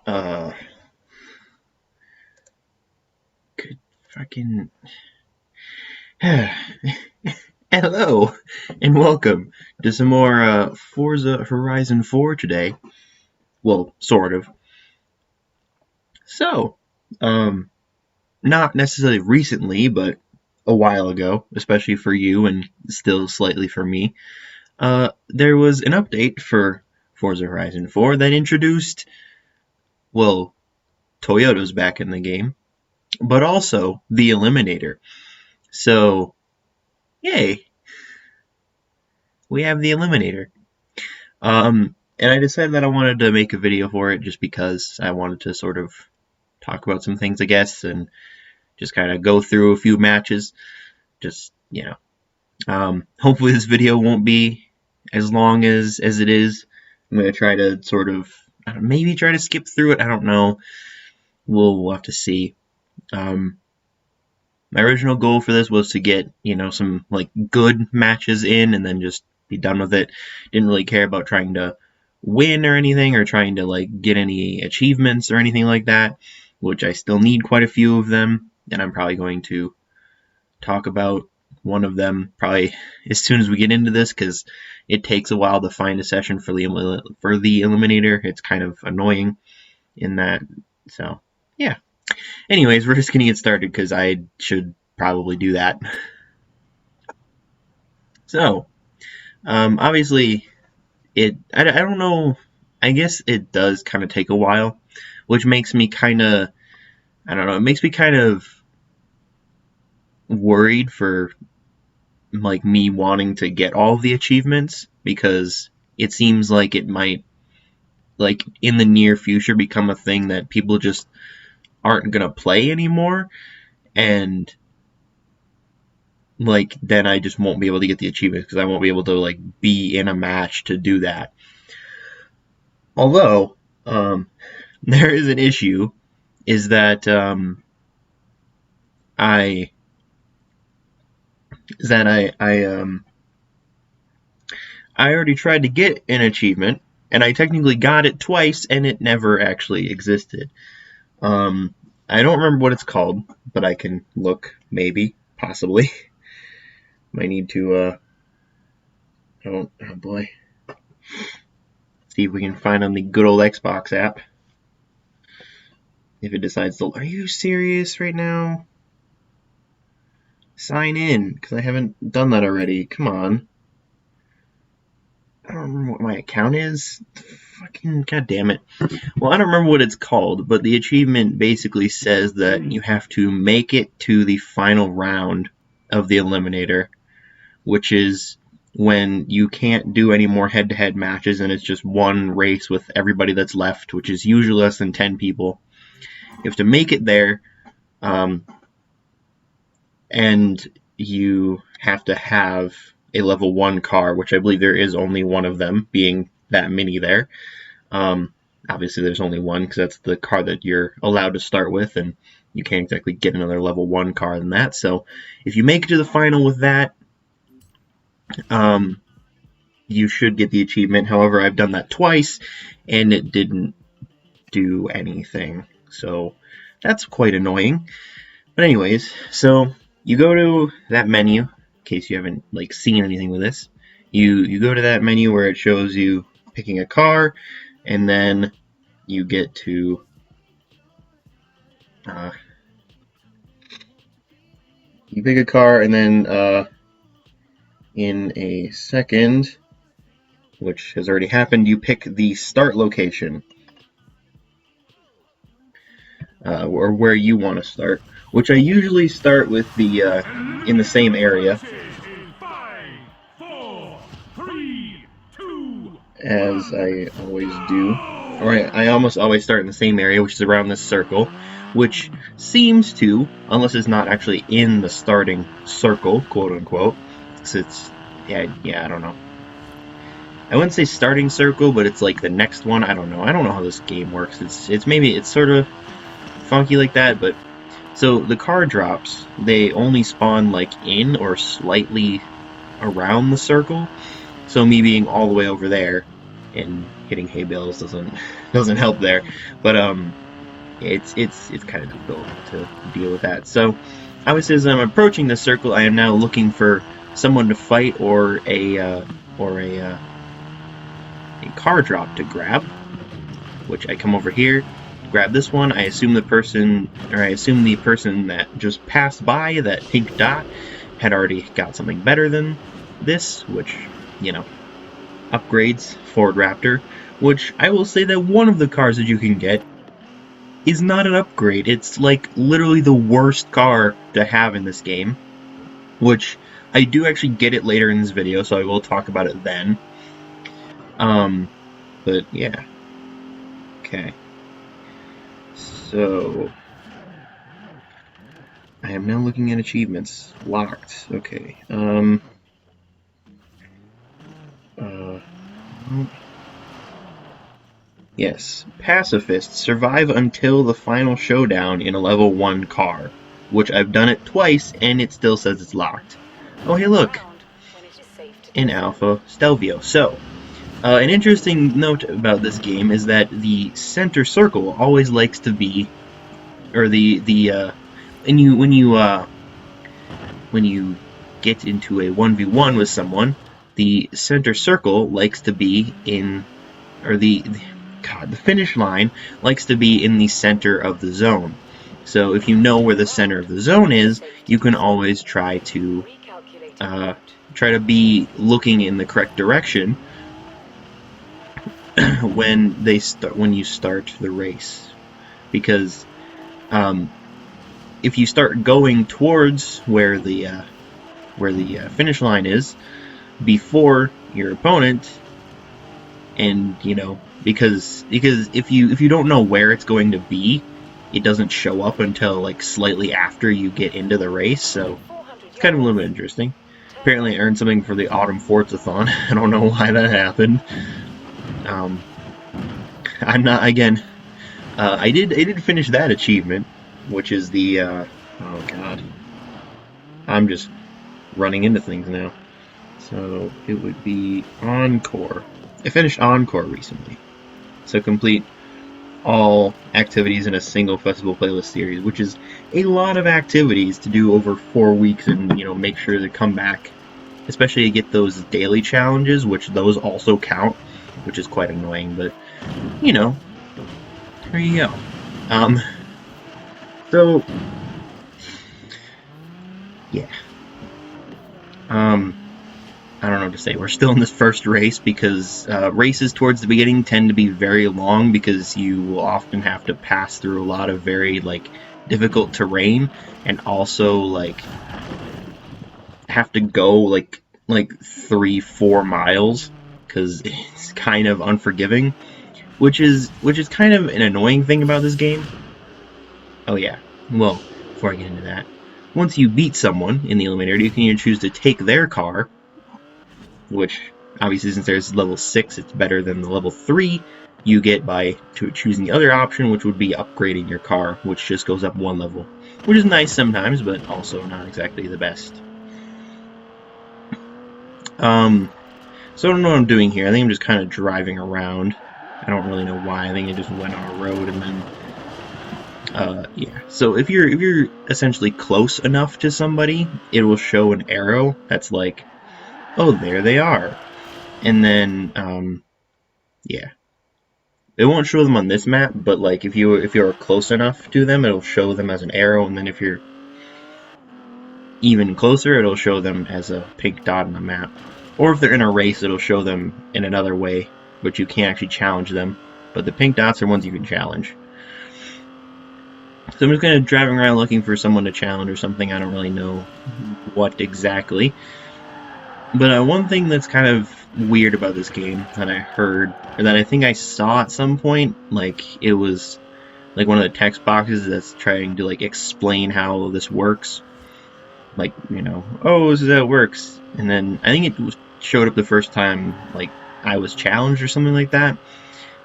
Uh, good fucking. Hello, and welcome to some more Forza Horizon 4 today. Well, sort of. So, not necessarily recently, but a while ago, especially for you and still slightly for me, there was an update for Forza Horizon 4 that introduced, well, Toyota's back in the game, but also the Eliminator. So, yay, we have the Eliminator. And I decided that I wanted to make a video for it just because I wanted to sort of talk about some things, I guess, and just kind of go through a few matches. Just, hopefully this video won't be as long as it is. I'm going to try to sort of, maybe try to skip through it. I don't know. We'll have to see. My original goal for this was to get, some like good matches in and then just be done with it. Didn't really care about trying to win or anything or trying to like get any achievements or anything like that, which I still need quite a few of them, and I'm probably going to talk about one of them probably as soon as we get into this because it takes a while to find a session for the Eliminator. It's kind of annoying in that, so yeah. Anyways, we're just gonna get started because I should probably do that. So, obviously, I don't know, I guess it does kind of take a while, which makes me kind of, I don't know, it makes me kind of worried for, like, me wanting to get all of the achievements, because it seems like it might, like, in the near future become a thing that people just aren't gonna play anymore, and like then I just won't be able to get the achievements because I won't be able to like be in a match to do that. Although there is an issue, is that I already tried to get an achievement and I technically got it twice and it never actually existed. I don't remember what it's called, but I can look, maybe, possibly. Might need to, oh boy. See if we can find on the good old Xbox app. If it decides to, are you serious right now? Sign in, because I haven't done that already. Come on. I don't remember what my account is. Fucking goddamn it. Well, I don't remember what it's called, but the achievement basically says that you have to make it to the final round of the Eliminator, which is when you can't do any more head-to-head matches and it's just one race with everybody that's left, which is usually less than 10 people. You have to make it there, and you have to have a level 1 car, which I believe there is only one of them, being that many there. Obviously there's only one because that's the car that you're allowed to start with, and you can't exactly get another level 1 car than that. So if you make it to the final with that, you should get the achievement. However, I've done that twice and it didn't do anything, so that's quite annoying. But anyways, so you go to that menu, in case you haven't like seen anything with this. You go to that menu where it shows you picking a car, and then you get to you pick a car, and then in a second, which has already happened, you pick the start location, or where you want to start, which I usually start with the in the same area. As I always do. Alright, I almost always start in the same area, which is around this circle, which seems to, unless it's not actually in the starting circle, quote unquote, because it's, yeah, I don't know. I wouldn't say starting circle, but it's like the next one. I don't know how this game works. It's maybe it's sort of funky like that, but so the car drops, they only spawn like in or slightly around the circle. So me being all the way over there and hitting hay bales doesn't help there, but it's kind of difficult to deal with that. So obviously, as I'm approaching the circle, I am now looking for someone to fight or a car drop to grab, which I come over here, grab this one. I assume the person that just passed by, that pink dot, had already got something better than this, which, you know, upgrades Ford Raptor, which I will say that one of the cars that you can get is not an upgrade. It's like literally the worst car to have in this game, which I do actually get it later in this video, so I will talk about it then. But yeah. Okay. So I am now looking at achievements. Locked. Okay. Yes. Pacifists survive until the final showdown in a level 1 car, which I've done it twice and it still says it's locked. Oh, hey, look. In Alpha Stelvio. So, an interesting note about this game is that the center circle always likes to be, or when you get into a 1v1 with someone, the center circle likes to be in, or the finish line likes to be in the center of the zone. So if you know where the center of the zone is, you can always try to be looking in the correct direction when you start the race, because if you start going towards where the finish line is before your opponent, and you know, because if you don't know where it's going to be, it doesn't show up until like slightly after you get into the race. So it's kind of a little bit interesting. Apparently I earned something for the Autumn Forza-thon. I don't know why that happened. I'm not, again, I did finish that achievement, which is the, oh god, I'm just running into things now. So it would be Encore. I finished Encore recently. So complete all activities in a single festival playlist series, which is a lot of activities to do over 4 weeks, and, you know, make sure to come back, especially to get those daily challenges, which those also count, which is quite annoying, but, you know, there you go. So, yeah. I don't know what to say. We're still in this first race because races towards the beginning tend to be very long because you will often have to pass through a lot of very, like, difficult terrain, and also, like, have to go, like 3-4 miles, because it's kind of unforgiving, which is kind of an annoying thing about this game. Oh yeah, well, before I get into that, once you beat someone in the Eliminator, you can either choose to take their car, which, obviously, since there's level 6, it's better than the level 3 you get by choosing the other option, which would be upgrading your car, which just goes up 1 level, which is nice sometimes, but also not exactly the best. So I don't know what I'm doing here. I think I'm just kind of driving around. I don't really know why. I think I just went on a road and then, yeah. So if you're essentially close enough to somebody, it will show an arrow that's like, oh, there they are. And then, yeah. It won't show them on this map, but like if you're close enough to them, it'll show them as an arrow, and then if you're even closer, it'll show them as a pink dot on the map. Or if they're in a race, it'll show them in another way, but you can't actually challenge them. But the pink dots are ones you can challenge. So I'm just kind of driving around looking for someone to challenge or something. I don't really know what exactly. But one thing that's kind of weird about this game that I heard, or that I think I saw at some point, like it was like one of the text boxes that's trying to like explain how this works. Like, you know, oh, this is how it works. And then I think it showed up the first time, like, I was challenged or something like that,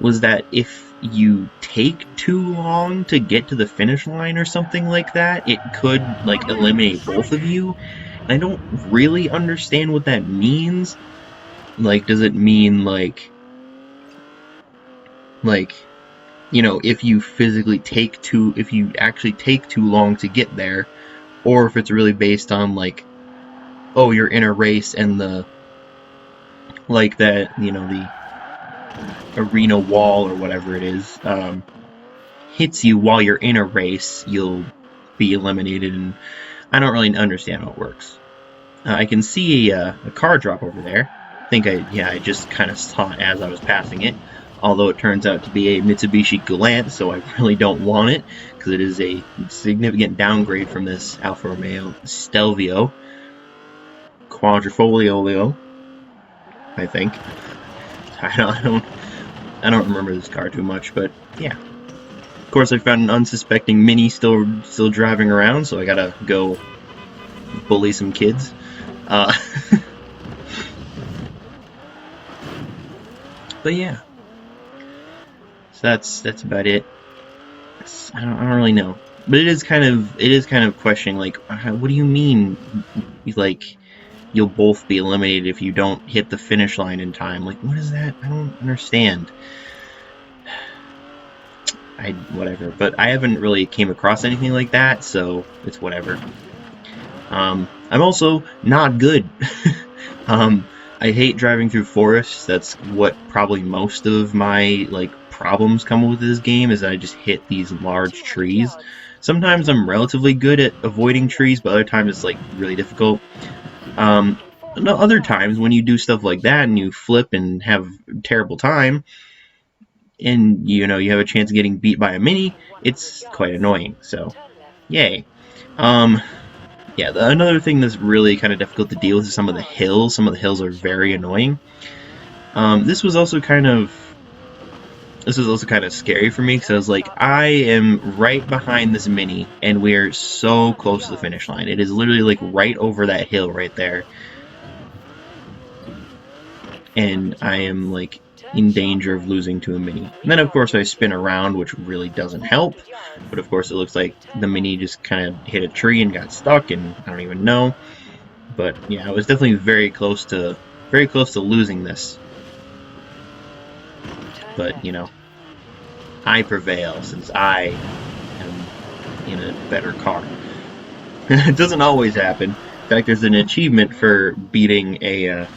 was that if you take too long to get to the finish line or something like that, it could, like, eliminate both of you. And I don't really understand what that means. Like, does it mean, like, Like, if you if you actually take too long to get there, or if it's really based on like, oh, you're in a race and the like that, the arena wall or whatever it is, hits you while you're in a race, you'll be eliminated. And I don't really understand how it works. I can see a car drop over there. I just kind of saw it as I was passing it. Although it turns out to be a Mitsubishi Galant, so I really don't want it because it is a significant downgrade from this Alfa Romeo Stelvio Quadrifoglio, I think. I don't remember this car too much, but yeah. Of course, I found an unsuspecting Mini still driving around, so I gotta go bully some kids. But yeah, so that's about it. I don't really know, but it is kind of questioning, like, what do you mean, like, you'll both be eliminated if you don't hit the finish line in time? Like, what is that? I don't understand. Whatever, but I haven't really came across anything like that, so it's whatever. I'm also not good. I hate driving through forests. That's what probably most of my problems come with this game, is that I just hit these large trees. Sometimes I'm relatively good at avoiding trees, but other times it's like really difficult. Other times when you do stuff like that and you flip and have a terrible time, and you have a chance of getting beat by a mini, it's quite annoying. So, yay. Yeah, another thing that's really kind of difficult to deal with is some of the hills. Some of the hills are very annoying. This was also kind of scary for me, because I was like, I am right behind this mini, and we're so close to the finish line. It is literally like right over that hill right there, and I am like in danger of losing to a mini. And then of course I spin around, which really doesn't help. But of course it looks like the mini just kind of hit a tree and got stuck, and I don't even know. But yeah, I was definitely very close to losing this. But I prevail since I am in a better car. It doesn't always happen. In fact, there's an achievement for beating a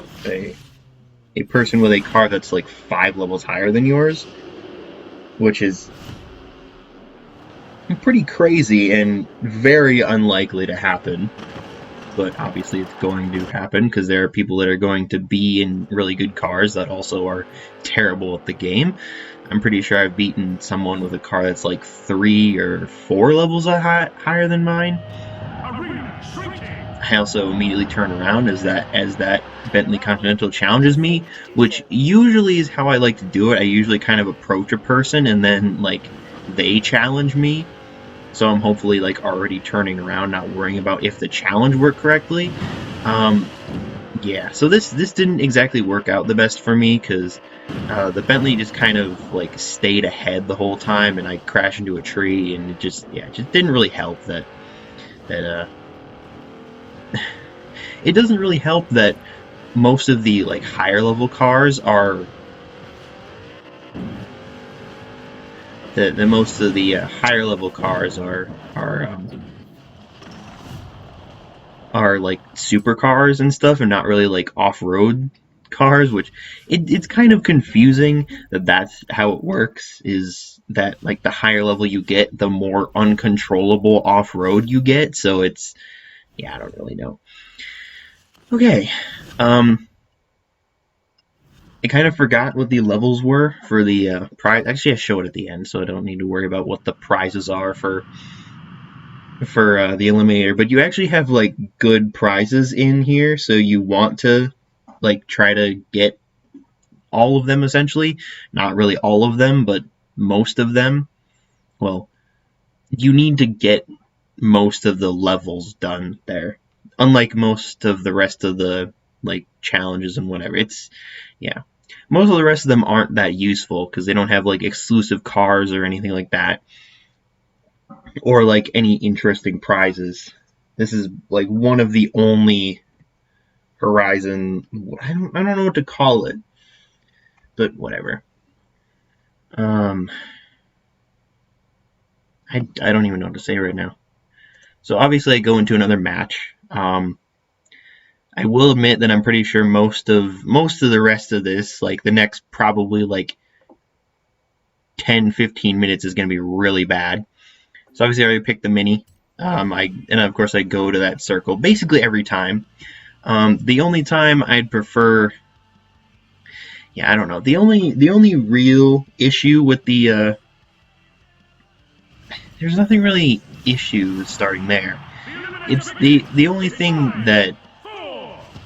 person with a car that's like 5 levels higher than yours, which is pretty crazy and very unlikely to happen. But obviously it's going to happen, because there are people that are going to be in really good cars that also are terrible at the game. I'm pretty sure I've beaten someone with a car that's like 3 or 4 levels higher than mine. I also immediately turn around as that Bentley Continental challenges me, which usually is how I like to do it. I usually kind of approach a person and then they challenge me. So I'm hopefully already turning around, not worrying about if the challenge worked correctly. Yeah, so this didn't exactly work out the best for me, because the Bentley just kind of stayed ahead the whole time, and I crashed into a tree, and it just didn't really help that it doesn't really help that most of the higher level cars are most of the higher level cars are supercars and stuff, and not really off-road cars, which it's kind of confusing that that's how it works, is that the higher level you get, the more uncontrollable off-road you get. So it's, yeah, I don't really know. Okay, I kind of forgot what the levels were for the prize. Actually, I show it at the end, so I don't need to worry about what the prizes are for the Eliminator. But you actually have good prizes in here, so you want to try to get all of them, essentially. Not really all of them, but most of them. Well, you need to get most of the levels done there, unlike most of the rest of the challenges and whatever. It's, yeah, most of the rest of them aren't that useful, because they don't have exclusive cars or anything like that, or any interesting prizes. This is one of the only Horizon, I don't know what to call it, but whatever. Um, I don't even know what to say right now. So obviously I go into another match. I will admit that I'm pretty sure most of the rest of this, like the next probably like 10-15 minutes, is going to be really bad. So obviously I already picked the mini. And of course I go to that circle basically every time. The only time I'd prefer, yeah, I don't know. The only real issue with there's nothing really issue with starting there. It's the only thing that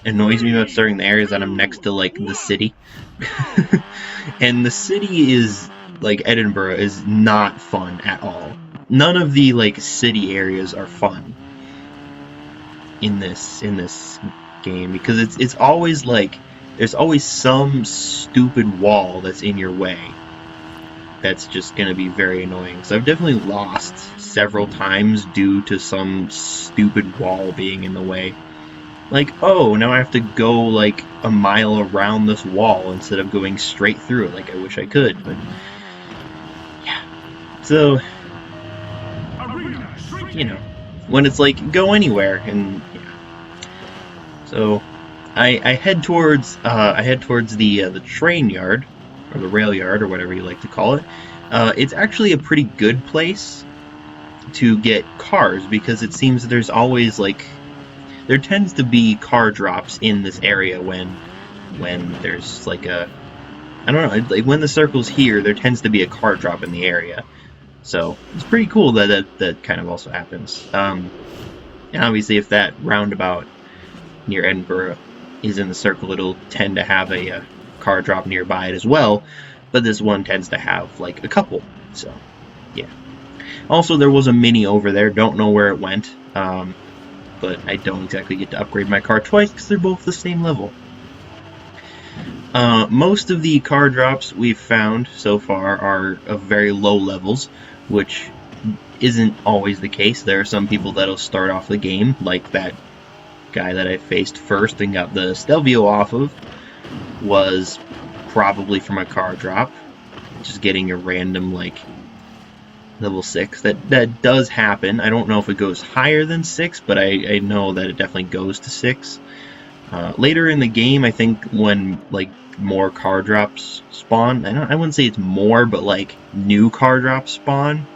annoys me about starting there is that I'm next to like the city. And the city is like Edinburgh is not fun at all. None of the like city areas are fun in this game because it's always like there's always some stupid wall that's in your way that's just going to be very annoying. So I've definitely lost several times due to some stupid wall being in the way. Like, oh, now I have to go like a mile around this wall instead of going straight through it like I wish I could, but yeah. So, you know, when it's like go anywhere and yeah. So I head towards the train yard or the rail yard or whatever you like to call it. It's actually a pretty good place to get cars because it seems there's always like there tends to be car drops in this area when there's like a I don't know, like when the circle's here there tends to be a car drop in the area. So it's pretty cool that kind of also happens. And obviously if that roundabout near Edinburgh is in the circle, it'll tend to have a car drop nearby it as well, but this one tends to have like a couple, so yeah. Also, there was a mini over there, don't know where it went, but I don't exactly get to upgrade my car twice because they're both the same level. Most of the car drops we've found so far are of very low levels, which isn't always the case. There are some people that'll start off the game, like that guy that I faced first and got the Stelvio off of, was probably from a car drop, just getting a random like level 6. That does happen. I don't know if it goes higher than 6, but I know that it definitely goes to 6. Later in the game, I think when like more car drops spawn, I wouldn't say it's more, but like new car drops spawn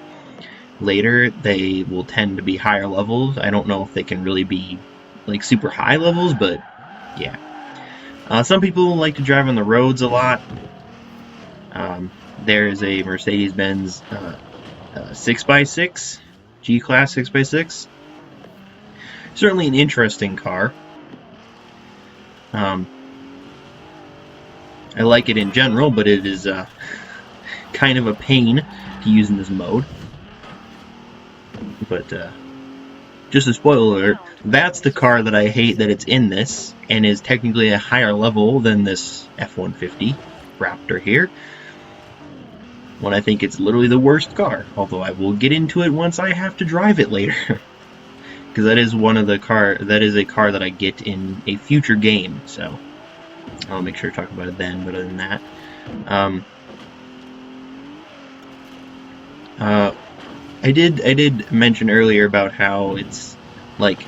later, they will tend to be higher levels. I don't know if they can really be like super high levels, but yeah. Some people like to drive on the roads a lot. There is a Mercedes-Benz 6x6, G-Class 6x6. Certainly an interesting car. I like it in general, but it is kind of a pain to use in this mode. But just a spoiler alert, that's the car that I hate that it's in this, and is technically a higher level than this F-150 Raptor here. When I think it's literally the worst car, although I will get into it once I have to drive it later. Because that is a car that I get in a future game, so I'll make sure to talk about it then. But other than that, I did mention earlier about how it's like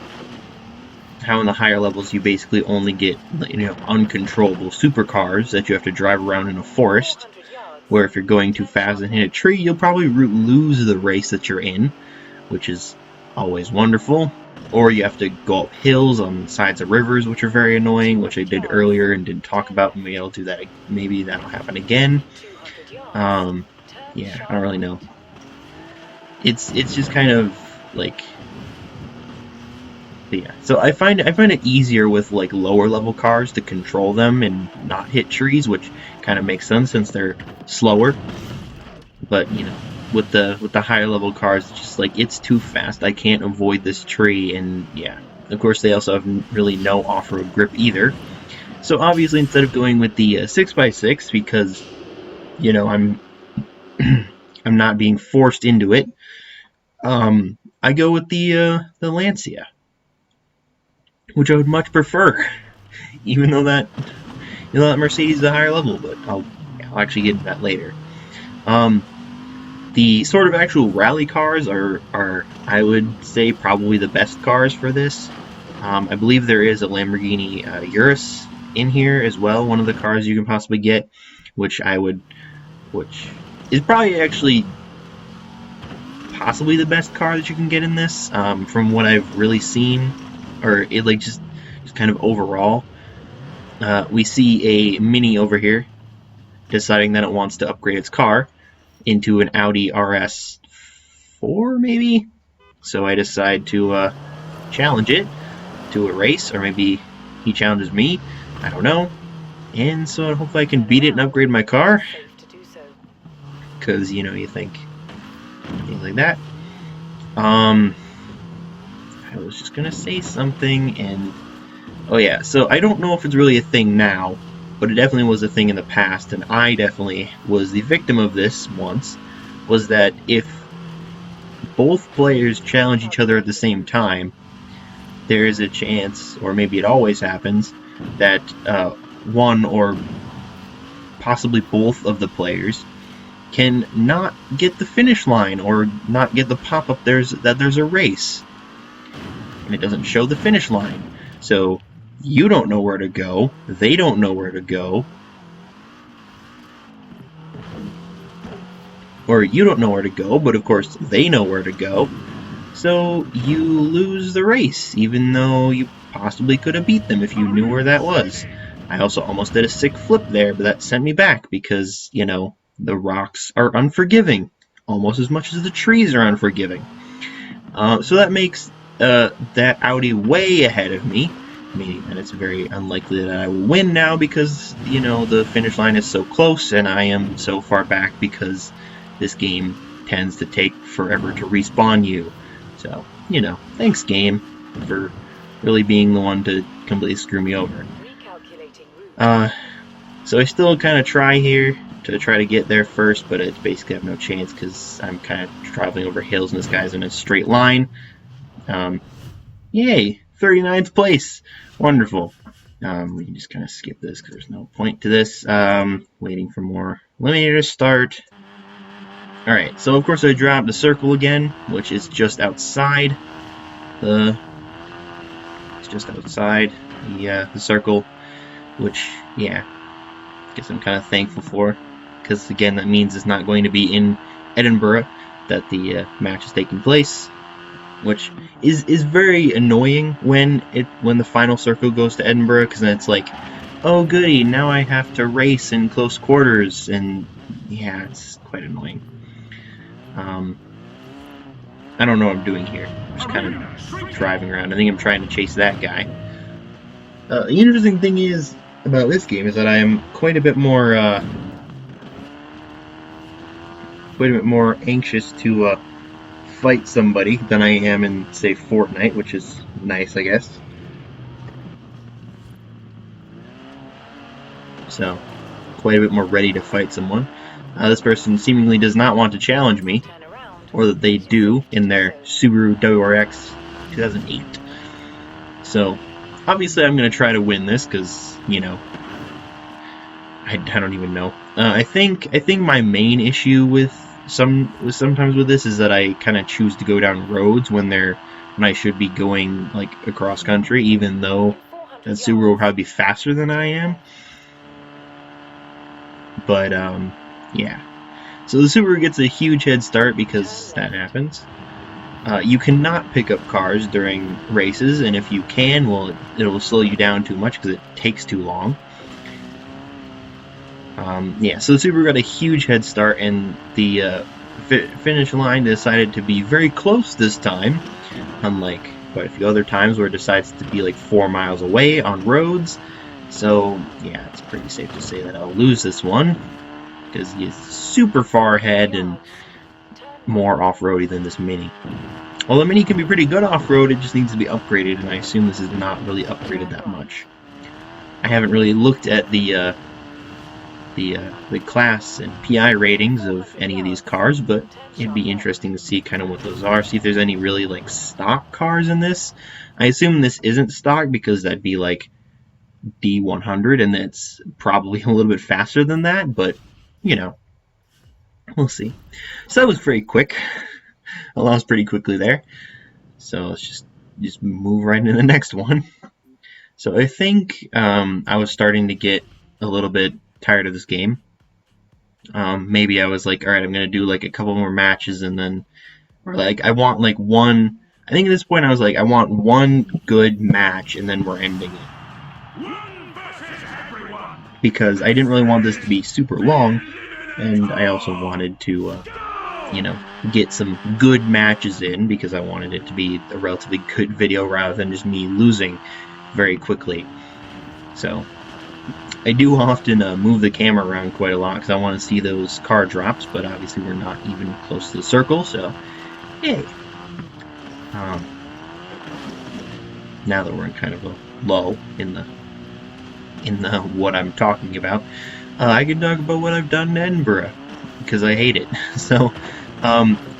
how in the higher levels you basically only get, you know, uncontrollable supercars that you have to drive around in a forest, where if you're going too fast and hit a tree, you'll probably lose the race that you're in, which is always wonderful. Or you have to go up hills on sides of rivers, which are very annoying, which I did earlier and didn't talk about. Maybe I'll do that. Maybe that'll happen again. Yeah, I don't really know. It's just kind of like, yeah. So I find it easier with like lower level cars to control them and not hit trees, which kind of makes sense since they're slower. But you know, with the higher level cars, it's just like it's too fast. I can't avoid this tree, and yeah. Of course, they also have really no off-road grip either. So obviously, instead of going with the 6x6, because you know I'm I'm not being forced into it, I go with the Lancia, which I would much prefer, even though that Mercedes is a higher level. But I'll actually get into that later. The sort of actual rally cars are I would say probably the best cars for this. I believe there is a Lamborghini Urus in here as well, one of the cars you can possibly get, which is probably actually possibly the best car that you can get in this, from what I've really seen, or it like just kind of overall. We see a Mini over here deciding that it wants to upgrade its car into an Audi RS4, maybe. So I decide to challenge it to a race, or maybe he challenges me. I don't know. And so hopefully I can beat it and upgrade my car. Because, you think things like that. I was just gonna say something, and oh yeah, so I don't know if it's really a thing now, but it definitely was a thing in the past, and I definitely was the victim of this once, was that if both players challenge each other at the same time, there is a chance, or maybe it always happens, that one or possibly both of the players can not get the finish line, or not get the pop-up that there's a race. And it doesn't show the finish line. So you don't know where to go, they don't know where to go, or you don't know where to go, but of course they know where to go. So you lose the race, even though you possibly could have beat them if you knew where that was. I also almost did a sick flip there, but that sent me back because, the rocks are unforgiving, almost as much as the trees are unforgiving. So that makes that Audi way ahead of me, meaning that it's very unlikely that I will win now because, the finish line is so close and I am so far back because this game tends to take forever to respawn you. So, thanks game for really being the one to completely screw me over. So I still kind of try here to try to get there first, but I basically have no chance because I'm kind of traveling over hills and this guy's in a straight line. Yay! 39th place! Wonderful. We can just kind of skip this because there's no point to this. Waiting for more Eliminator to start. Alright, so of course I dropped the circle again, which is just outside the circle, which, yeah, I guess I'm kind of thankful for, because again, that means it's not going to be in Edinburgh that the match is taking place, which is very annoying when the final circle goes to Edinburgh, because then it's like, oh goody, now I have to race in close quarters, and yeah, it's quite annoying. I don't know what I'm doing here. I'm just kind of driving around. I think I'm trying to chase that guy. The interesting thing about this game is that I am quite a bit more anxious to fight somebody than I am in, say, Fortnite, which is nice, I guess. So, quite a bit more ready to fight someone. This person seemingly does not want to challenge me, or that they do in their Subaru WRX 2008. So, obviously I'm going to try to win this, because, I don't even know. I think my main issue sometimes with this is that I kind of choose to go down roads when I should be going like across country, even though that Subaru will probably be faster than I am. But yeah. So the Subaru gets a huge head start because that happens. You cannot pick up cars during races, and if you can, well, it'll slow you down too much because it takes too long. Yeah, so the Subaru got a huge head start, and the finish line decided to be very close this time, unlike quite a few other times where it decides to be like 4 miles away on roads. So yeah, it's pretty safe to say that I'll lose this one, because he's super far ahead and more off-roady than this Mini. Well, the Mini can be pretty good off-road, it just needs to be upgraded, and I assume this is not really upgraded that much. I haven't really looked at the class and PI ratings of any of these cars, but it'd be interesting to see kind of what those are, see if there's any really like stock cars in this. I assume this isn't stock because that'd be like D100, and it's probably a little bit faster than that, but We'll see. So that was pretty quick. I lost pretty quickly there. So let's just move right into the next one. So I think I was starting to get a little bit tired of this game. Maybe I was like, all right, I'm gonna do like a couple more matches, and then, or like I want like one. I think at this point I was like, I want one good match, and then we're ending it because I didn't really want this to be super long, and I also wanted to, you know, get some good matches in because I wanted it to be a relatively good video rather than just me losing very quickly. So I do often move the camera around quite a lot because I want to see those car drops, but obviously we're not even close to the circle, so yay. Now that we're in kind of a lull in the what I'm talking about, I can talk about what I've done in Edinburgh because I hate it. So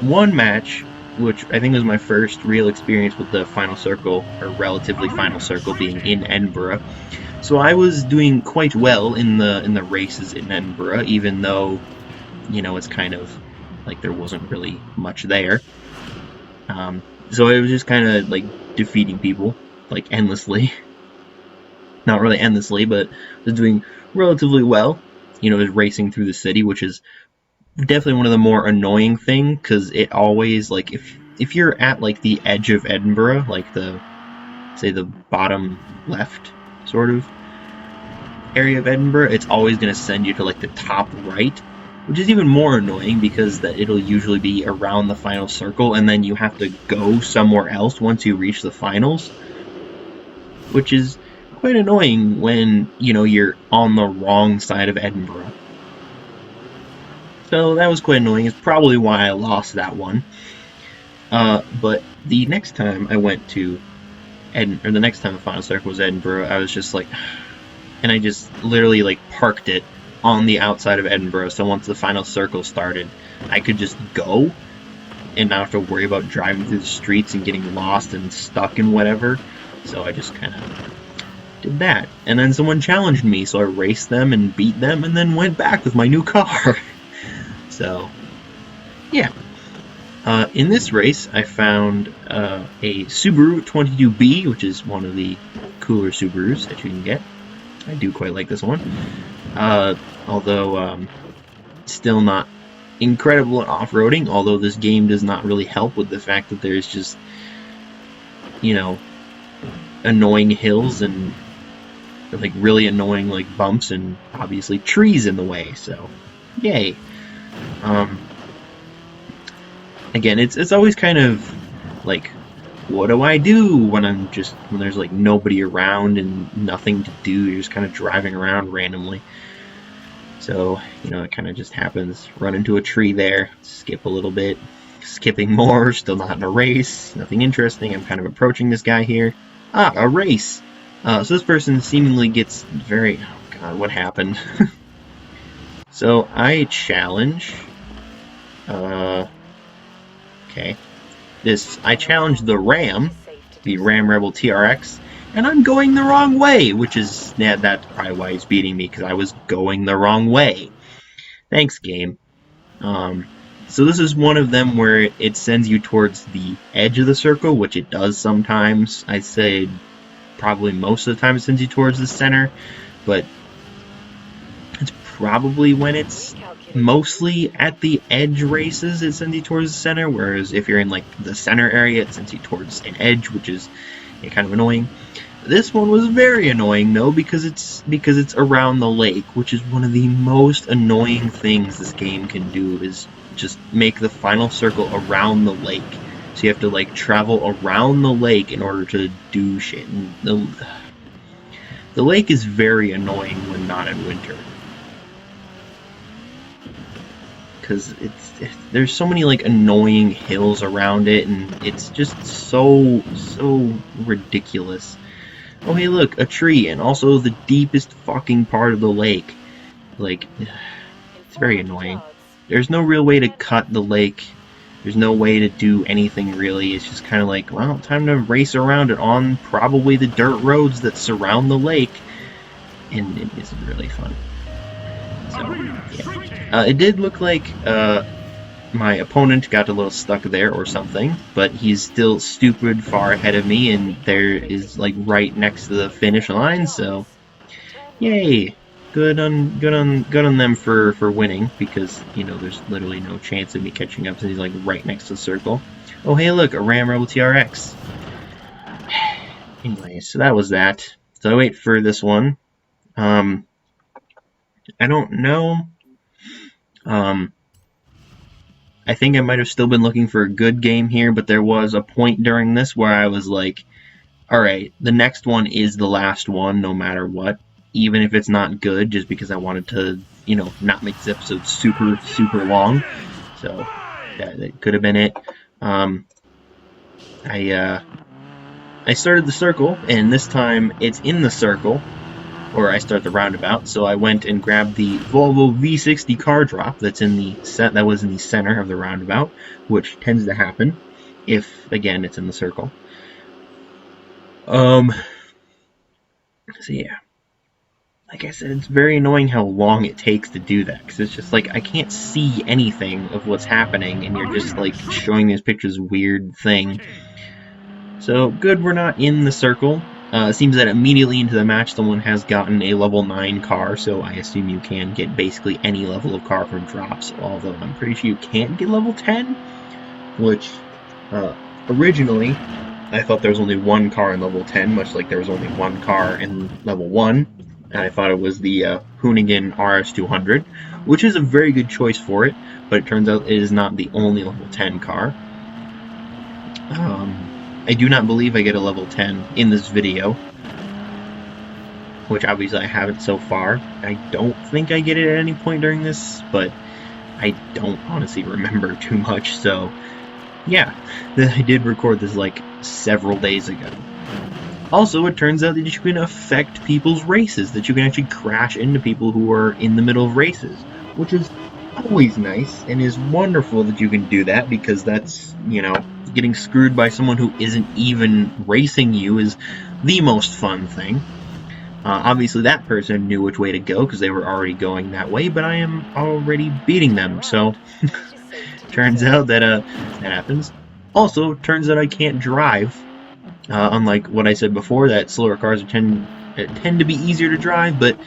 one match, which I think was my first real experience with the final circle, or relatively final circle, being in Edinburgh. So I was doing quite well in the races in Edinburgh, even though, you know, it's kind of like there wasn't really much there. So it was just kind of like defeating people like endlessly. Not really endlessly, but I was doing relatively well. You know, just racing through the city, which is definitely one of the more annoying things because it always, like, if you're at like the edge of Edinburgh, like the, say, the bottom left sort of area of Edinburgh, it's always going to send you to like the top right, which is even more annoying because that it'll usually be around the final circle and then you have to go somewhere else once you reach the finals, which is quite annoying when, you know, you're on the wrong side of Edinburgh. So that was quite annoying. It's probably why I lost that one. But the next time I went to or the next time the final circle was Edinburgh, I was just like, and I just literally like parked it on the outside of Edinburgh. So once the final circle started, I could just go and not have to worry about driving through the streets and getting lost and stuck and whatever. So I just kind of did that. And then someone challenged me, so I raced them and beat them and then went back with my new car. So, yeah. In this race, I found a Subaru 22B, which is one of the cooler Subarus that you can get. I do quite like this one. Although, still not incredible at off-roading, although this game does not really help with the fact that there's just, you know, annoying hills and like really annoying like bumps and obviously trees in the way, so yay. Again, it's always kind of like, what do I do when there's like nobody around and nothing to do? You're just kind of driving around randomly. So, you know, it kind of just happens. Run into a tree there, skip a little bit, skipping more, still not in a race, nothing interesting. I'm kind of approaching this guy here. Ah, a race! So this person seemingly gets very, oh god, what happened? So I challenge, okay, I challenge the Ram Rebel TRX, and I'm going the wrong way, which is, yeah, that's probably why he's beating me, because I was going the wrong way. Thanks, game. So this is one of them where it sends you towards the edge of the circle, which it does sometimes. I'd say probably most of the time it sends you towards the center, but it's probably when it's mostly at the edge races it sends you towards the center, whereas if you're in like the center area it sends you towards an edge, which is kind of annoying. This one was very annoying though because it's around the lake, which is one of the most annoying things this game can do, is just make the final circle around the lake. So you have to like travel around the lake in order to do shit. And the lake is very annoying when not in winter, because there's so many like annoying hills around it, and it's just so ridiculous. Oh hey look, a tree, and also the deepest fucking part of the lake. Like, it's very annoying. There's no real way to cut the lake. There's no way to do anything really. It's just kind of like, well, time to race around it on probably the dirt roads that surround the lake, and it isn't really fun. So, yeah. It did look like my opponent got a little stuck there or something, but he's still stupid far ahead of me, and there is like right next to the finish line. So, yay! Good on them for winning, because there's literally no chance of me catching up since he's like right next to the circle. Oh hey, look, a Ram Rebel TRX. Anyway, so that was that. So I wait for this one. I don't know. I think I might have still been looking for a good game here, but there was a point during this where I was like, alright, the next one is the last one, no matter what. Even if it's not good, just because I wanted to, not make this episode super, super long. So, that could have been it. I started the circle, and this time it's in the circle, or I start the roundabout. So I went and grabbed the Volvo V60 car drop that was in the center of the roundabout, which tends to happen if, again, it's in the circle. So yeah, like I said, it's very annoying how long it takes to do that, because it's just like I can't see anything of what's happening, and you're just like showing these pictures weird thing. So good, we're not in the circle. It seems that immediately into the match someone has gotten a level 9 car, so I assume you can get basically any level of car from drops, although I'm pretty sure you can't get level 10, which originally I thought there was only one car in level 10, much like there was only one car in level 1, and I thought it was the Hoonigan RS200, which is a very good choice for it, but it turns out it is not the only level 10 car. I do not believe I get a level 10 in this video, which obviously I haven't so far. I don't think I get it at any point during this, but I don't honestly remember too much, so yeah, I did record this like several days ago. Also, it turns out that you can affect people's races, that you can actually crash into people who are in the middle of races, which is always nice, and is wonderful that you can do that, because that's, getting screwed by someone who isn't even racing you is the most fun thing. Obviously that person knew which way to go because they were already going that way, but I am already beating them, so turns out that that happens. Also, turns out I can't drive, unlike what I said before, that slower cars tend to be easier to drive, but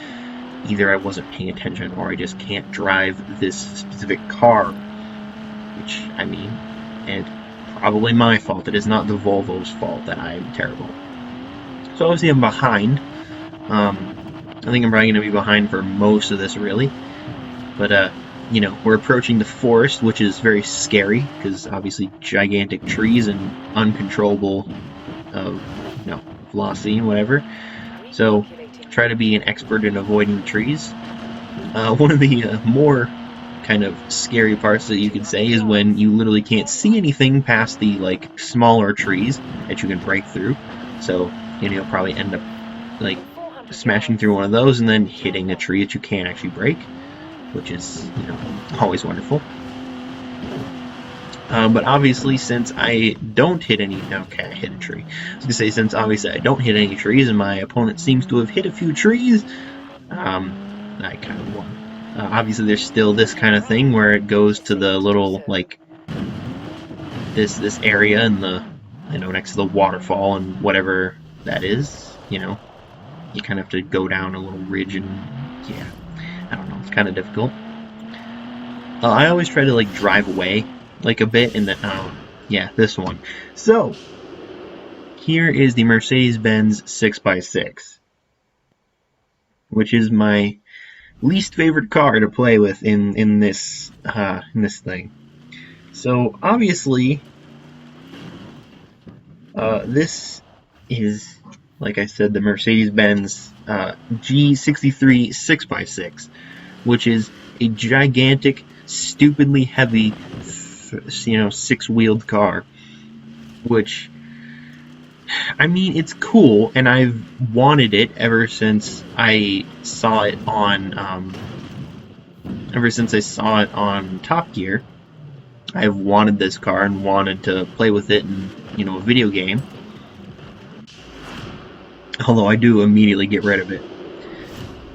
either I wasn't paying attention or I just can't drive this specific car, which, I mean, it's probably my fault. It is not the Volvo's fault that I'm terrible. So obviously I'm behind. I think I'm probably going to be behind for most of this, really. But, we're approaching the forest, which is very scary, because obviously gigantic trees and uncontrollable, velocity and whatever. So, try to be an expert in avoiding trees. One of the more kind of scary parts that you could say is when you literally can't see anything past the like smaller trees that you can break through. So you'll probably end up like smashing through one of those and then hitting a tree that you can't actually break, which is always wonderful. But obviously, since I don't hit any... Okay, I hit a tree. I was going to say, since obviously I don't hit any trees and my opponent seems to have hit a few trees, I kind of won. Obviously, there's still this kind of thing where it goes to the little, like, this area in the, next to the waterfall and whatever that is, you kind of have to go down a little ridge and, yeah, I don't know, it's kind of difficult. I always try to, like, drive away, like, a bit, and then, yeah, this one. So, here is the Mercedes-Benz 6x6, which is my least favorite car to play with in this thing. So obviously, this is, like I said, the Mercedes-Benz G63 6x6, which is a gigantic, stupidly heavy, six-wheeled car, which, I mean, it's cool, and I've wanted it ever since I saw it on, Top Gear. I've wanted this car and wanted to play with it in, a video game. Although I do immediately get rid of it.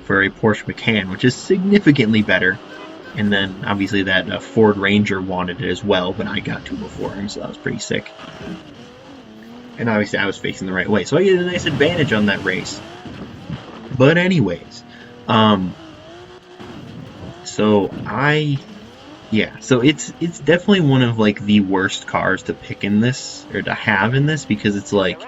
for a Porsche Macan, which is significantly better. And then obviously that Ford Ranger wanted it as well, but I got to before him, so that was pretty sick. And obviously I was facing the right way, so I get a nice advantage on that race. But anyways, so it's definitely one of like the worst cars to pick in this, or to have in this, because it's like,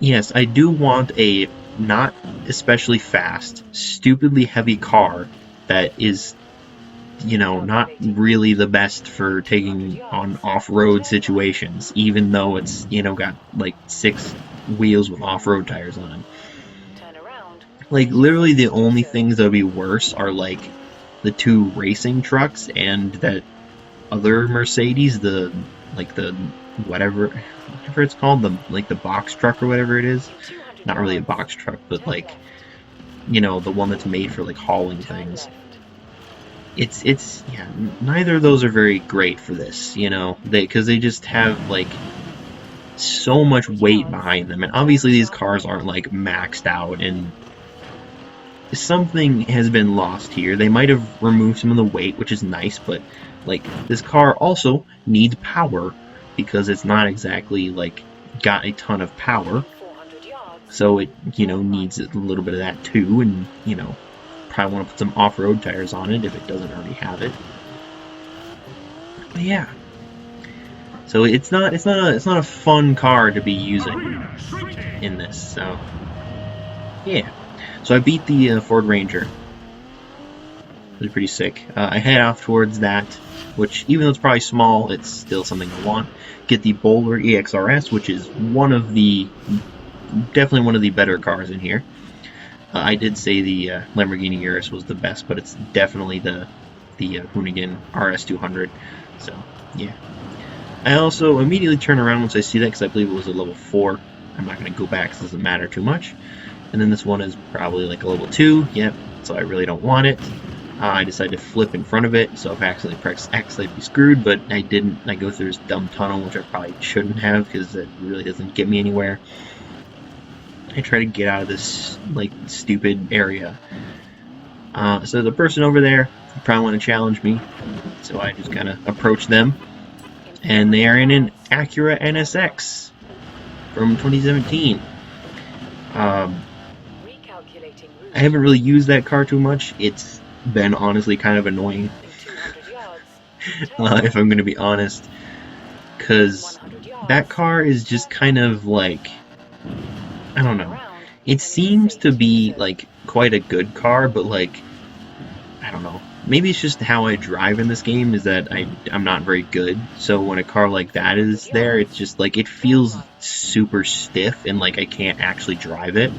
yes, I do want a not especially fast, stupidly heavy car that is, you know, not really the best for taking on off-road situations, even though it's, you know, got like 6 wheels with off-road tires on them. Like, literally the only things that would be worse are like the 2 racing trucks and that other Mercedes, the whatever it's called, the box truck or whatever it is. Not really a box truck, but like, you know, the one that's made for like hauling things. It's yeah, neither of those are very great for this, you know, because they just have like so much weight behind them, and obviously these cars aren't like maxed out, and something has been lost here. They might have removed some of the weight, which is nice, but like this car also needs power because it's not exactly like got a ton of power, so it, you know, needs a little bit of that too, and you know, probably want to put some off-road tires on it if it doesn't already have it. But yeah, so it's not a fun car to be using in this. So yeah, so I beat the Ford Ranger. It was pretty sick. I head off towards that, which even though it's probably small, it's still something I want. Get the Bowler EXRS, which is definitely one of the better cars in here. I did say the Lamborghini Urus was the best, but it's definitely the Hoonigan RS200. So yeah. I also immediately turn around once I see that because I believe it was a level 4. I'm not going to go back because it doesn't matter too much. And then this one is probably like a level 2. Yep. So I really don't want it. I decided to flip in front of it, so if I accidentally press X, I'd be screwed, but I didn't. I go through this dumb tunnel, which I probably shouldn't have because it really doesn't get me anywhere. I try to get out of this like stupid area. So the person over there probably want to challenge me, so I just kind of approach them, and they are in an Acura NSX from 2017. I haven't really used that car too much. It's been honestly kind of annoying, if I'm going to be honest, because that car is just kind of like, I don't know. It seems to be like quite a good car, but like, I don't know. Maybe it's just how I drive in this game is that I'm not very good. So when a car like that is there, it's just like it feels super stiff and like I can't actually drive it.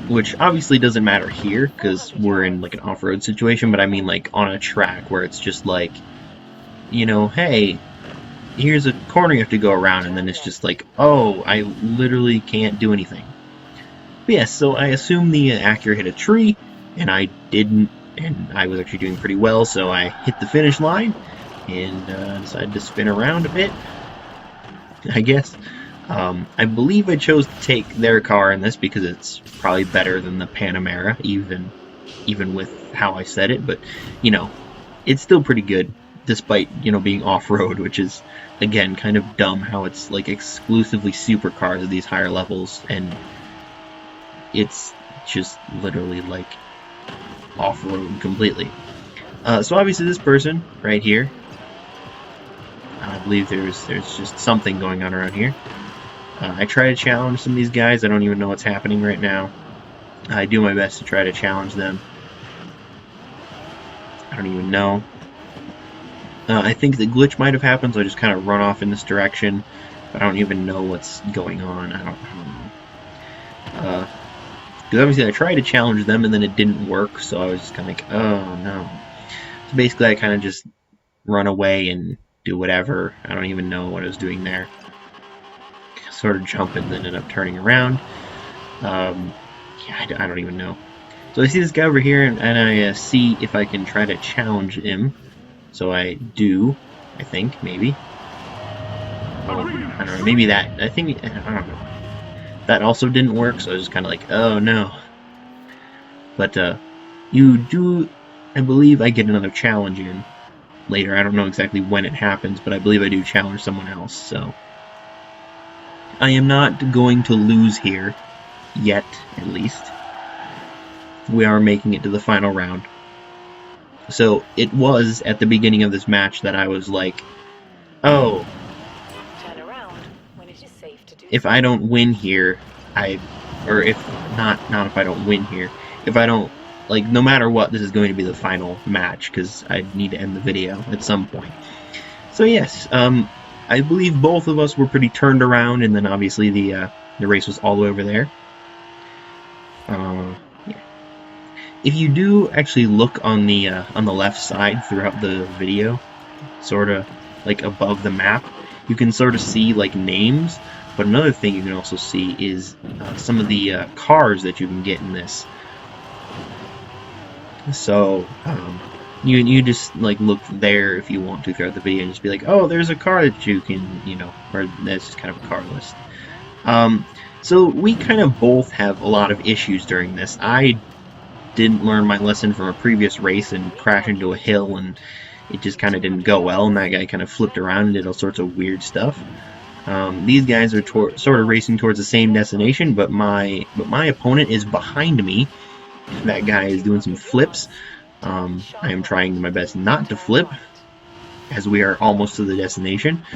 Which obviously doesn't matter here because we're in like an off-road situation, but I mean like on a track where it's just like, you know, hey, here's a corner you have to go around, and then it's just like, oh, I literally can't do anything. But yeah, so I assumed the Acura hit a tree, and I didn't, and I was actually doing pretty well, so I hit the finish line, and decided to spin around a bit, I guess. I believe I chose to take their car in this because it's probably better than the Panamera, even with how I said it, but, you know, it's still pretty good, despite, you know, being off-road, which is, again, kind of dumb how it's, like, exclusively supercars at these higher levels, and it's just literally, like, off-road completely. So obviously this person right here, I believe there's just something going on around here. I try to challenge some of these guys. I don't even know what's happening right now. I do my best to try to challenge them. I don't even know. I think the glitch might have happened, so I just kind of run off in this direction. But I don't even know what's going on. I don't know. Because obviously I tried to challenge them and then it didn't work, so I was just kind of like, oh no. So basically I kind of just run away and do whatever. I don't even know what I was doing there. Sort of jump and then end up turning around. Yeah, I don't even know. So I see this guy over here, and I see if I can try to challenge him. So I do, I think, maybe. Oh, I don't know, maybe that. I don't know. that also didn't work, so I was just kind of like, oh no. But you do, I believe I get another challenge in later. I don't know exactly when it happens, but I believe I do challenge someone else, so I am not going to lose here, yet, at least. We are making it to the final round. So it was at the beginning of this match that I was like, oh, if I don't win here, or if not if I don't win here, if I don't, like, no matter what, this is going to be the final match, because I need to end the video at some point. So yes, I believe both of us were pretty turned around, and then obviously the race was all the way over there. Yeah. If you do actually look on the left side throughout the video, sort of like above the map, you can sort of see like names. But another thing you can also see is some of the cars that you can get in this. So you just like look there if you want to throughout the video and just be like, oh, there's a car that you can, you know, or that's just kind of a car list. So we kind of both have a lot of issues during this. I didn't learn my lesson from a previous race and crashed into a hill, and it just kind of didn't go well, and that guy kind of flipped around and did all sorts of weird stuff. These guys are sort of racing towards the same destination, but my opponent is behind me. That guy is doing some flips. I am trying my best not to flip, as we are almost to the destination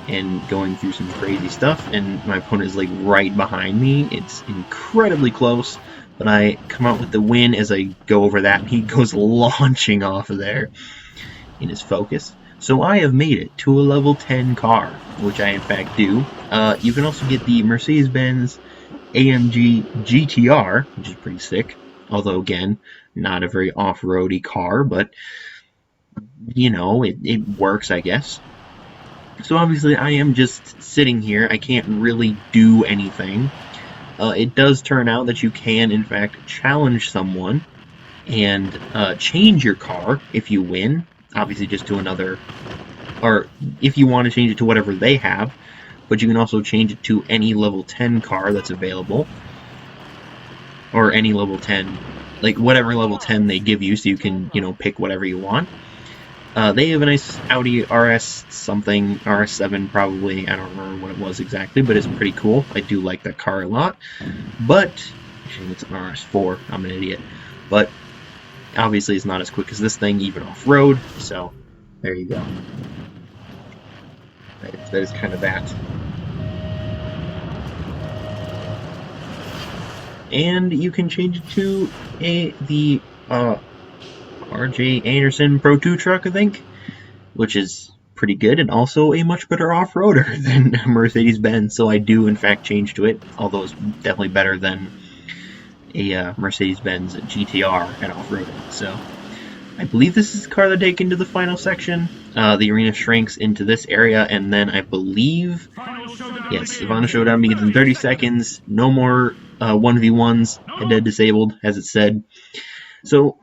and going through some crazy stuff, and my opponent is like right behind me. It's incredibly close, but I come out with the win as I go over that, and he goes launching off of there in his Focus. So I have made it to a level 10 car, which I in fact do. You can also get the Mercedes-Benz AMG GTR, which is pretty sick, although again, not a very off-roady car, but you know, it works, I guess. So obviously I am just sitting here. I can't really do anything. It does turn out that you can, in fact, challenge someone and change your car if you win. Obviously just to another, or if you want to change it to whatever they have, but you can also change it to any level 10 car that's available. Or any level 10, like whatever level 10 they give you, so you can, you know, pick whatever you want. They have a nice Audi RS something, RS7 probably, I don't remember what it was exactly, but it's pretty cool. I do like that car a lot, but, actually it's an RS4, I'm an idiot, but obviously it's not as quick as this thing, even off-road, so there you go. That is kind of that. And you can change it to the RJ Anderson Pro 2 truck, I think, which is pretty good, and also a much better off-roader than Mercedes-Benz, so I do in fact change to it, although it's definitely better than a Mercedes-Benz GTR at off-roading. So I believe this is the car that I take into the final section. The arena shrinks into this area, and then I believe, yes, the final showdown begins in 30 seconds, no more 1v1s, head-to-head disabled, as it said. So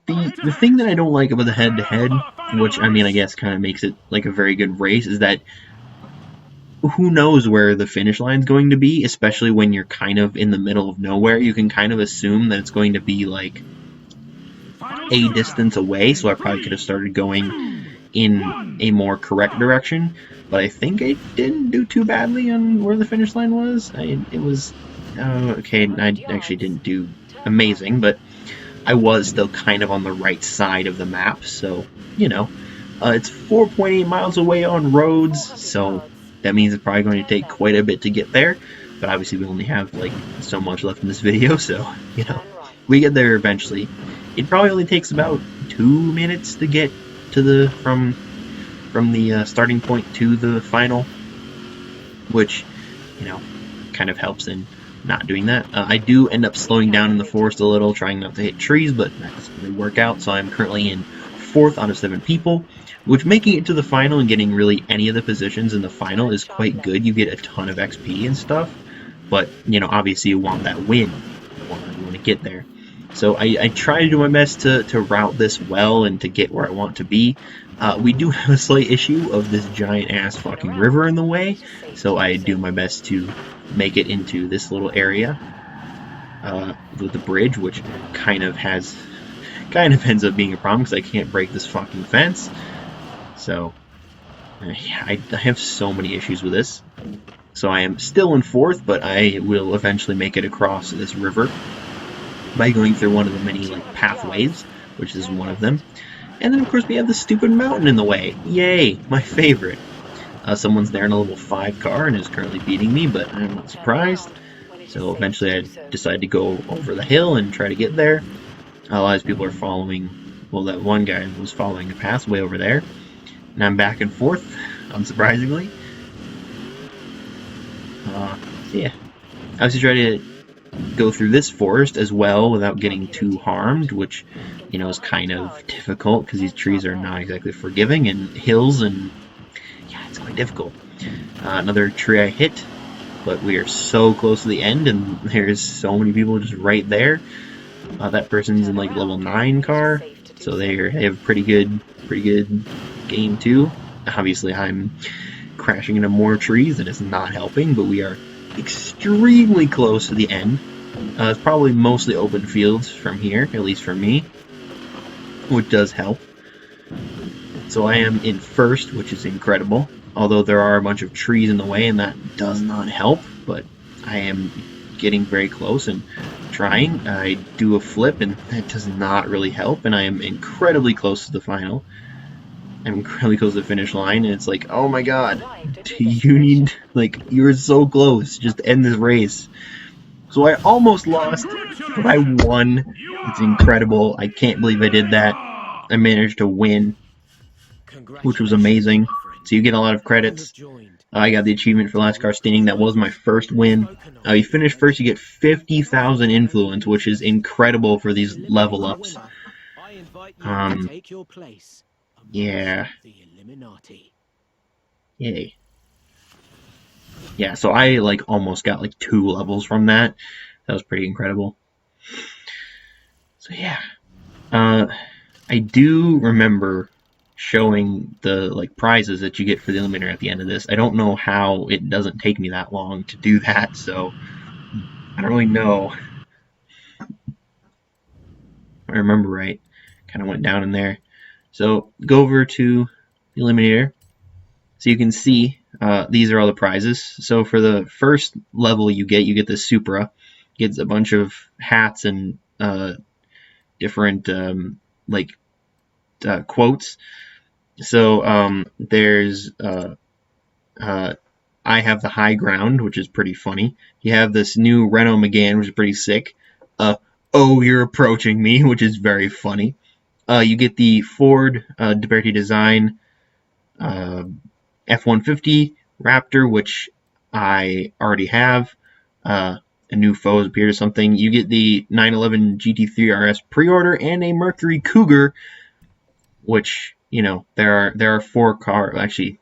the thing that I don't like about the head-to-head, which, I mean, I guess kind of makes it like a very good race, is that who knows where the finish line's going to be, especially when you're kind of in the middle of nowhere. You can kind of assume that it's going to be like a distance away, so I probably could have started going in a more correct direction, but I think I didn't do too badly on where the finish line was. It was okay, I actually didn't do amazing, but I was still kind of on the right side of the map, so, you know. It's 4.8 miles away on roads, so that means it's probably going to take quite a bit to get there, but obviously we only have, like, so much left in this video, so, you know, we get there eventually. It probably only takes about 2 minutes to get to the, from the starting point to the final, which, you know, kind of helps in not doing that. I do end up slowing down in the forest a little, trying not to hit trees, but that doesn't really work out, so I'm currently in 4th out of 7 people, which making it to the final and getting really any of the positions in the final is quite good. You get a ton of XP and stuff, but, you know, obviously you want that win. You want to get there. So I try to do my best to route this well and to get where I want to be. We do have a slight issue of this giant ass fucking river in the way, so I do my best to make it into this little area with the bridge, which kind of ends up being a problem because I can't break this fucking fence. So I have so many issues with this. So I am still in fourth, but I will eventually make it across this river by going through one of the many like pathways, which is one of them. And then of course we have the stupid mountain in the way. Yay, my favorite. Someone's there in a level 5 car and is currently beating me, but I'm not surprised. So eventually I decide to go over the hill and try to get there. A lot of people are following, well, that one guy was following the pathway over there. And I'm back and forth, unsurprisingly. So yeah, I was just trying to go through this forest as well without getting too harmed, which, you know, is kind of difficult because these trees are not exactly forgiving, and hills, and yeah, it's quite difficult. Another tree I hit, but we are so close to the end, and there's so many people just right there. That person's in like level 9 car, so they have pretty good game too. Obviously, I'm crashing into more trees, and it's not helping, but we are extremely close to the end. It's probably mostly open fields from here, at least for me, which does help. So I am in first, which is incredible, although there are a bunch of trees in the way, and that does not help, but I am getting very close and trying. I do a flip, and that does not really help, and I am incredibly close to the final. I'm incredibly close to the finish line, and it's like, oh my god, you need, like, you're so close, just end this race. So I almost lost, but I won. It's incredible. I can't believe I did that. I managed to win, which was amazing. So you get a lot of credits. I got the achievement for last car standing. That was my first win. You finish first, you get 50,000 influence, which is incredible for these level ups. Yeah. Yay. Yeah, so I like almost got like 2 levels from that. That was pretty incredible. So yeah. I do remember showing the like prizes that you get for the Eliminator at the end of this. I don't know how it doesn't take me that long to do that, so I don't really know. If I remember right, kind of went down in there. So go over to the Eliminator, so you can see these are all the prizes. So for the first level you get the Supra, gets a bunch of hats and different like quotes. So there's I have the high ground, which is pretty funny. You have this new Renault Megane, which is pretty sick. Oh, you're approaching me, which is very funny. You get the Ford Pt.30 design F-150 Raptor, which I already have. A new foe has appeared or something. You get the 911 GT3 RS pre-order and a Mercury Cougar, which, you know, there are 4 cars, actually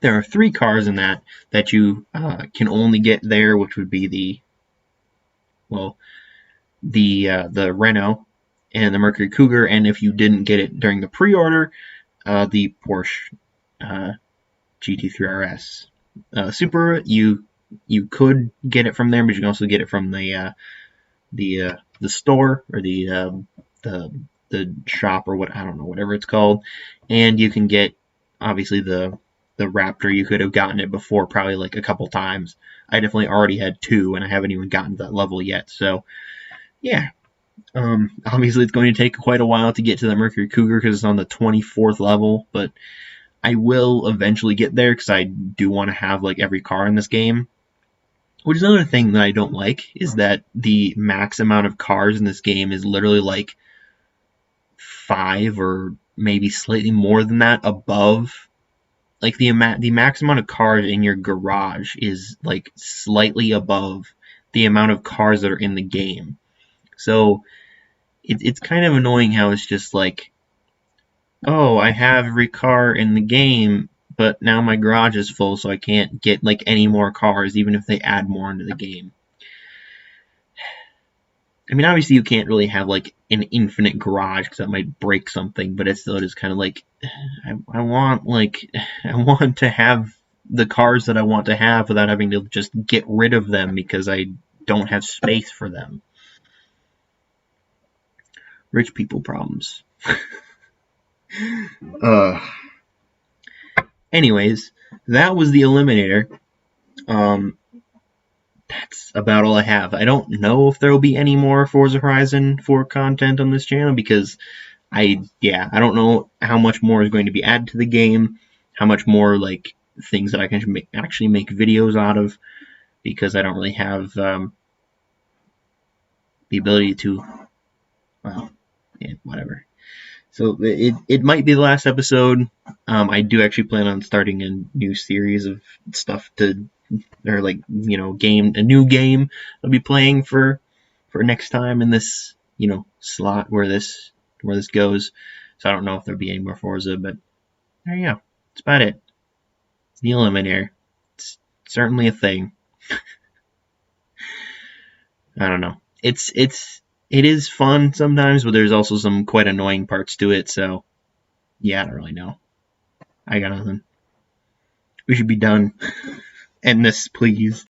there are 3 cars in that you can only get there, which would be the Renault and the Mercury Cougar, and if you didn't get it during the pre-order, the Porsche GT3 RS. Super, you could get it from there, but you can also get it from the store, or the shop, or what, I don't know, whatever it's called. And you can get obviously the Raptor. You could have gotten it before, probably like a couple times. I definitely already had 2, and I haven't even gotten to that level yet. So yeah, obviously it's going to take quite a while to get to the Mercury Cougar because it's on the 24th level, but I will eventually get there because I do want to have like every car in this game. Which is another thing that I don't like, is that the max amount of cars in this game is literally like 5 or maybe slightly more than that above. Like the max amount of cars in your garage is like slightly above the amount of cars that are in the game. So it's kind of annoying how it's just like, oh, I have every car in the game, but now my garage is full, so I can't get like any more cars, even if they add more into the game. I mean, obviously you can't really have like an infinite garage because that might break something, but it's still just kind of like I want I want to have the cars that I want to have without having to just get rid of them because I don't have space for them. Rich people problems. uh, Anyways, that was the Eliminator. Um, that's about all I have. I don't know if there will be any more Forza Horizon 4 content on this channel because I don't know how much more is going to be added to the game, how much more like things that I can actually make videos out of because I don't really have the ability to. Well, yeah, whatever. So it might be the last episode. I do actually plan on starting a new series of stuff to, or like a new game I'll be playing for next time in this slot where this goes. So I don't know if there'll be any more Forza, but there you go. That's about it. The Eliminator. It's certainly a thing. I don't know. It is fun sometimes, but there's also some quite annoying parts to it. So yeah, I don't really know. I got nothing. We should be done. End this, please.